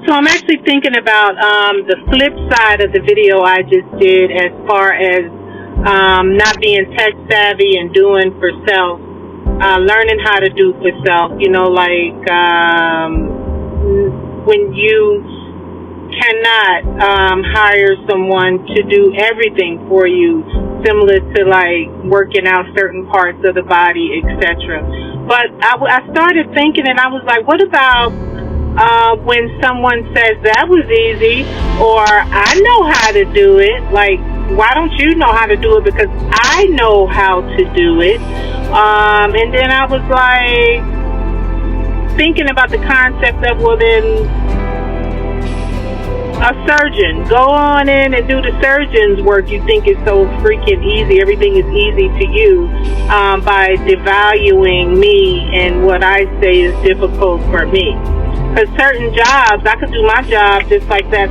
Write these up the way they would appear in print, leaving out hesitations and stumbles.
So I'm actually thinking about the flip side of the video I just did, as far as not being tech savvy and doing for self, learning how to do for self. Like when you cannot hire someone to do everything for you, similar to like working out certain parts of the body, etc. But I started thinking, and I was like, what about when someone says that was easy, or I know how to do it? Like, why don't you know how to do it? Because I know how to do it. And then I was like thinking about the concept of, well, then a surgeon, go on in and do the surgeon's work. You think is so freaking easy, everything is easy to you, by devaluing me and what I say is difficult for me. Because certain jobs, I could do my job just like that,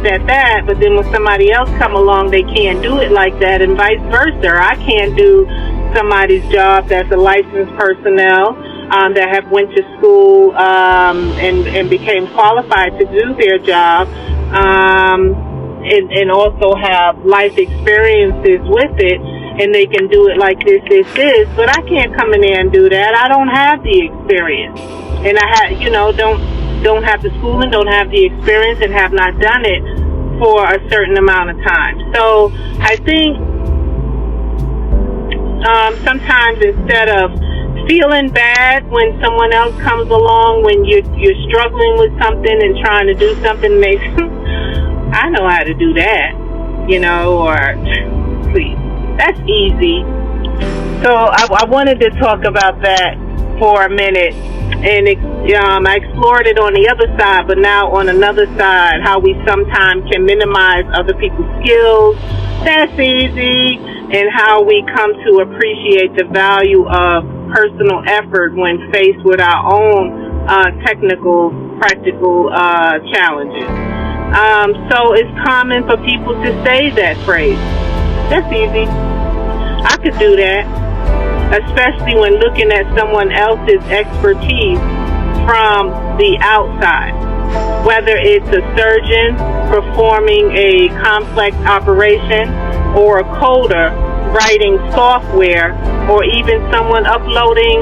but then when somebody else come along, they can't do it like that, and vice versa. I can't do somebody's job that's a licensed personnel, that have went to school and became qualified to do their job, and also have life experiences with it, and they can do it like this, but I can't come in there and do that. I don't have the experience, and I don't have the schooling, don't have the experience, and have not done it for a certain amount of time. So I think sometimes, instead of feeling bad when someone else comes along, when you're struggling with something and trying to do something, maybe I know how to do that, or please, that's easy. So I wanted to talk about that for a minute, and I explored it on the other side, but now on another side, how we sometimes can minimize other people's skills. That's easy. And how we come to appreciate the value of personal effort when faced with our own technical, practical challenges. So it's common for people to say that phrase. That's easy. I could do that, especially when looking at someone else's expertise from the outside. Whether it's a surgeon performing a complex operation, or a coder writing software, or even someone uploading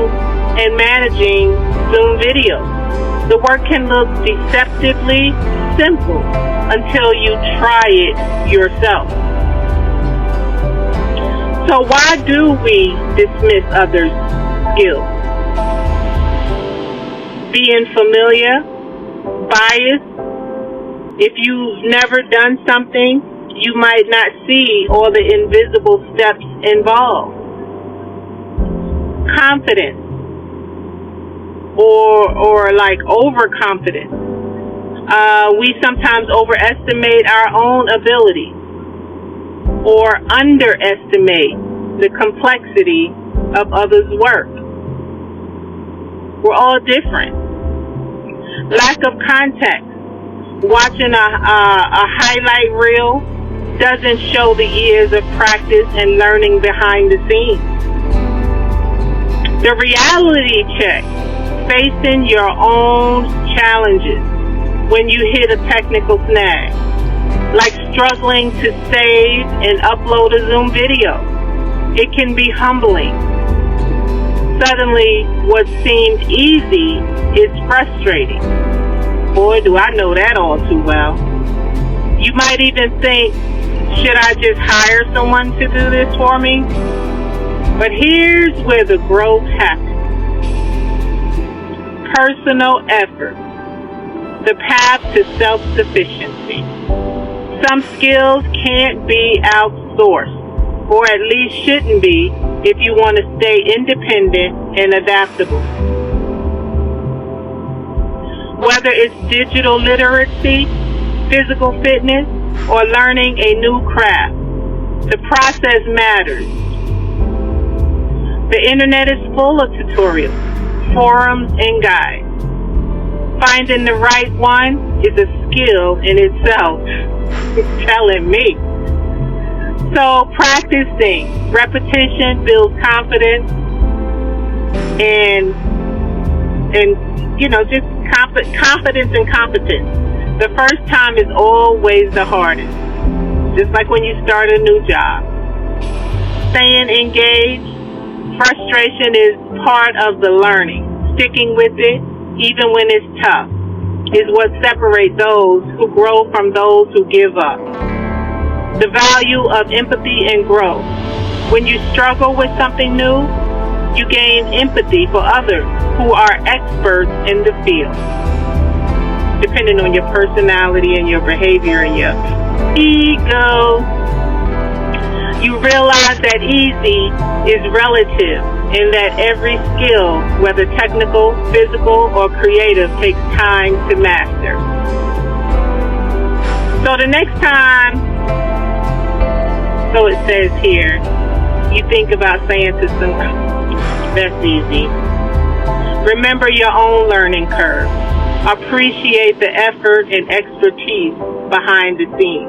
and managing Zoom videos. The work can look deceptively simple until you try it yourself. So why do we dismiss others' skills? Being familiar, biased. If you've never done something, you might not see all the invisible steps involved. Confidence, or like overconfidence. We sometimes overestimate our own ability, or underestimate the complexity of others' work. We're all different. Lack of context. Watching a highlight reel doesn't show the years of practice and learning behind the scenes. The reality check. Facing your own challenges when you hit a technical snag, like struggling to save and upload a Zoom video. It can be humbling. Suddenly, what seemed easy is frustrating. Boy, do I know that all too well. You might even think, should I just hire someone to do this for me? But here's where the growth happens. Personal effort. The path to self-sufficiency. Some skills can't be outsourced, or at least shouldn't be, if you want to stay independent and adaptable. Whether it's digital literacy, physical fitness, or learning a new craft, the process matters. The internet is full of tutorials, forums, and guides. Finding the right one is a skill in itself. It's telling me. So practicing, repetition builds confidence, and just confidence and competence. The first time is always the hardest, just like when you start a new job. Staying engaged, frustration is part of the learning. Sticking with it, even when it's tough, is what separates those who grow from those who give up. The value of empathy and growth. When you struggle with something new, you gain empathy for others who are experts in the field. Depending on your personality and your behavior and your ego, you realize that easy is relative and that every skill, whether technical, physical, or creative, takes time to master. So the next time, so it says here, you think about saying to someone, that's easy. Remember your own learning curve. Appreciate the effort and expertise behind the scenes.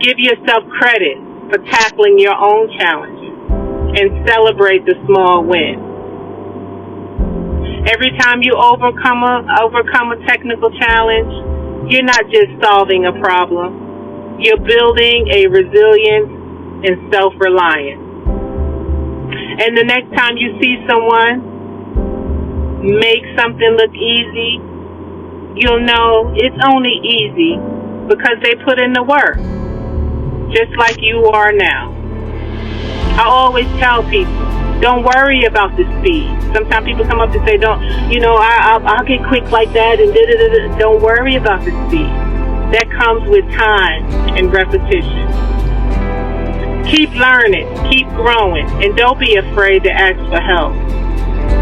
Give yourself credit for tackling your own challenges and celebrate the small wins. Every time you overcome a technical challenge, you're not just solving a problem. You're building a resilience and self-reliance. And the next time you see someone make something look easy, you'll know it's only easy because they put in the work, just like you are now. I always tell people, don't worry about the speed. Sometimes people come up and say, I'll get quick like that, and da-da-da-da. Don't worry about the speed. That comes with time and repetition. Keep learning, keep growing, and don't be afraid to ask for help.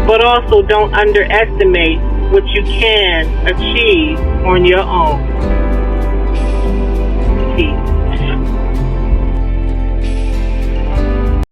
But also don't underestimate what you can achieve on your own.